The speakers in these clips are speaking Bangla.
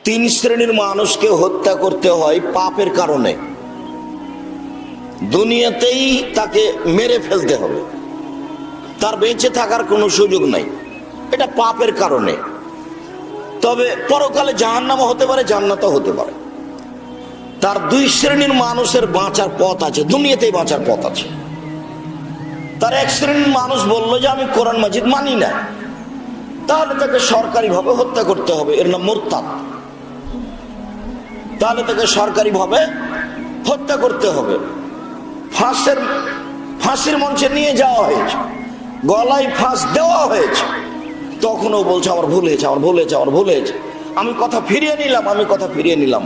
তিন শ্রেণীর মানুষকে হত্যা করতে হয় পাপের কারণে। দুনিয়াতেই তাকে মেরে ফেলতে হবে, তার বেঁচে থাকার কোনো সুযোগ নাই, এটা পাপের কারণে। তবে পরকালে জাহান্নামও হতে পারে, জান্নাতও হতে পারে। তার দুই শ্রেণীর মানুষের বাঁচার পথ আছে, দুনিয়াতেই বাঁচার পথ আছে। তার এক শ্রেণীর মানুষ বললো যে আমি কোরআন মাজিদ মানি না, তাহলে তাকে সরকারিভাবে হত্যা করতে হবে, এর নাম মুরতাদ। তাহলে তাকে সরকারিভাবে হত্যা করতে হবে। ফাঁসির মঞ্চে নিয়ে যাওয়া হয়েছে, গলায় ফাঁস দেওয়া হয়েছে, তখনও বলছে আমার ভুল হয়েছে, আমার ভুল হয়েছে, আমার ভুল হয়েছে, আমি কথা ফিরিয়ে নিলাম, আমি কথা ফিরিয়ে নিলাম।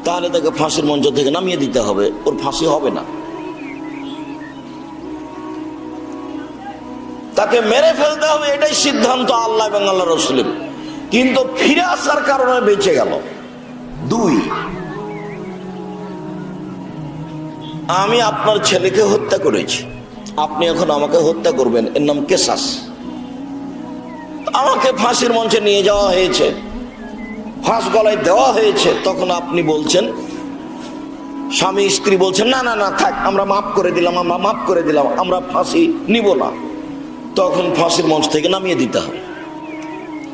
তাহলে তাকে ফাঁসির মঞ্চ থেকে নামিয়ে দিতে হবে, ওর ফাঁসি হবে না, তাকে মেরে ফেলতে হবে, এটাই সিদ্ধান্ত আল্লাহ এবং আল্লাহ রাসূলের। কিন্তু ফিরে আসার কারণে বেঁচে গেল। দুই, আমি আপনার ছেলেকে হত্যা করেছি, আপনি এখন আমাকে হত্যা করবেন, এর নাম কেসাস। আমাকে ফাঁসির মঞ্চে নিয়ে যাওয়া হয়েছে, ফাঁস গলায় দেওয়া হয়েছে, তখন আপনি বলছেন, স্বামী স্ত্রী বলছেন না না না থাক, আমরা মাফ করে দিলাম, আমরা মাফ করে দিলাম, আমরা ফাঁসি নিব না, তখন ফাঁসির মঞ্চ থেকে নামিয়ে দিতে হবে,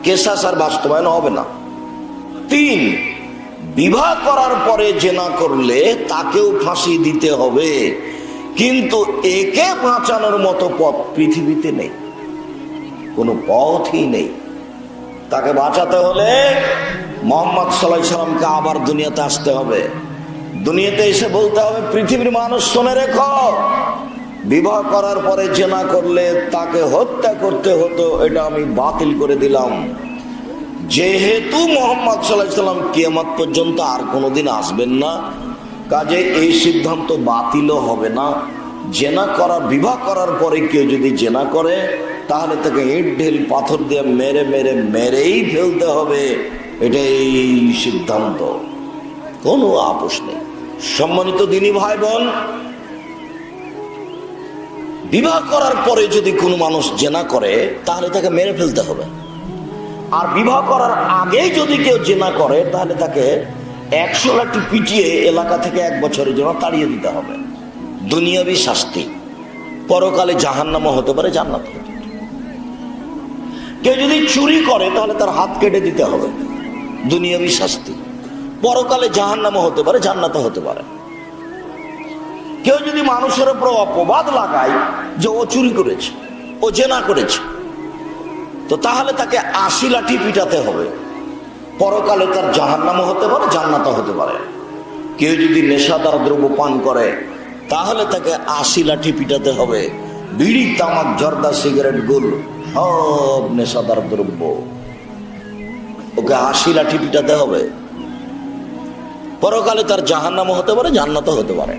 কেসাস আর বাস্তবায়ন হবে না। তিন, বিবাহ করার পরে জেনা করলে তাকেও ফাঁসি দিতে হবে, কিন্তু একে বাঁচানোর মতো পথ পৃথিবীতে নেই, কোনো পথই নেই। তাকে বাঁচাতে হলে মুহাম্মদ সাল্লাল্লাহু আলাইহি সাল্লামকে আবার দুনিয়াতে আসতে হবে, দুনিয়াতে এসে বলতে হবে পৃথিবীর মানুষ শুনে রেখো, বিবাহ করার পরে জেনা করলে তাকে হত্যা করতে হতো, এটা আমি বাতিল করে দিলাম। যেহেতু মুহাম্মদ সাল্লাল্লাহু আলাইহি সাল্লাম কিয়ামত পর্যন্ত আর কোনোদিন আসবেন না, কাজে এই সিদ্ধান্ত বাতিলও হবে না। জেনা করা, বিবাহ করার পরে কেউ যদি জেনা করে তাহলে তাকে ইট ঢিল পাথর দিয়ে মেরে মেরে মেরেই ফেলতে হবে, এটাই সিদ্ধান্ত, কোনো আপোষ নেই। সম্মানিত দিনী ভাই বোন, বিবাহ করার পরে যদি কোনো মানুষ জেনা করে তাহলে তাকে মেরে ফেলতে হবে, আর বিবাহ করার আগেই যদি কেউ জেনা করে তাহলে তাকে 100 লাঠি পিটিয়ে এলাকা থেকে 1 বছরের জন্য তাড়িয়ে দিতে হবে। দুনিয়াবি শাস্তি, পরকালে জাহান্নামও হতে পারে, জান্নাত হতে পারে। কেউ যদি চুরি করে তাহলে তার হাত কেটে দিতে হবে, দুনিয়াবি শাস্তি। পরকালে জাহান্নামও হতে পারে, জান্নাতও হতে পারে। কেউ যদি মানুষের উপর অপবাদ লাগায় যে ও চুরি করেছে, ও জেনা করেছে, তো তাহলে তাকে 80 লাঠি পিটাতে হবে, পরকালে তার জাহান্নামও হতে পারে, জান্নাতও হতে পারে। কেউ যদি নেশাদার দ্রব্য পান করে তাহলে তাকে 80 লাঠি পিটাতে হবে, বিড়ি, তামাক, জর্দা, সিগারেট, গুল, সব নেশাদার দ্রব্য, ওকে 80 লাঠি পিটাতে হবে, পরকালে তার জাহান্নামও হতে পারে, জান্নাতও হতে পারে।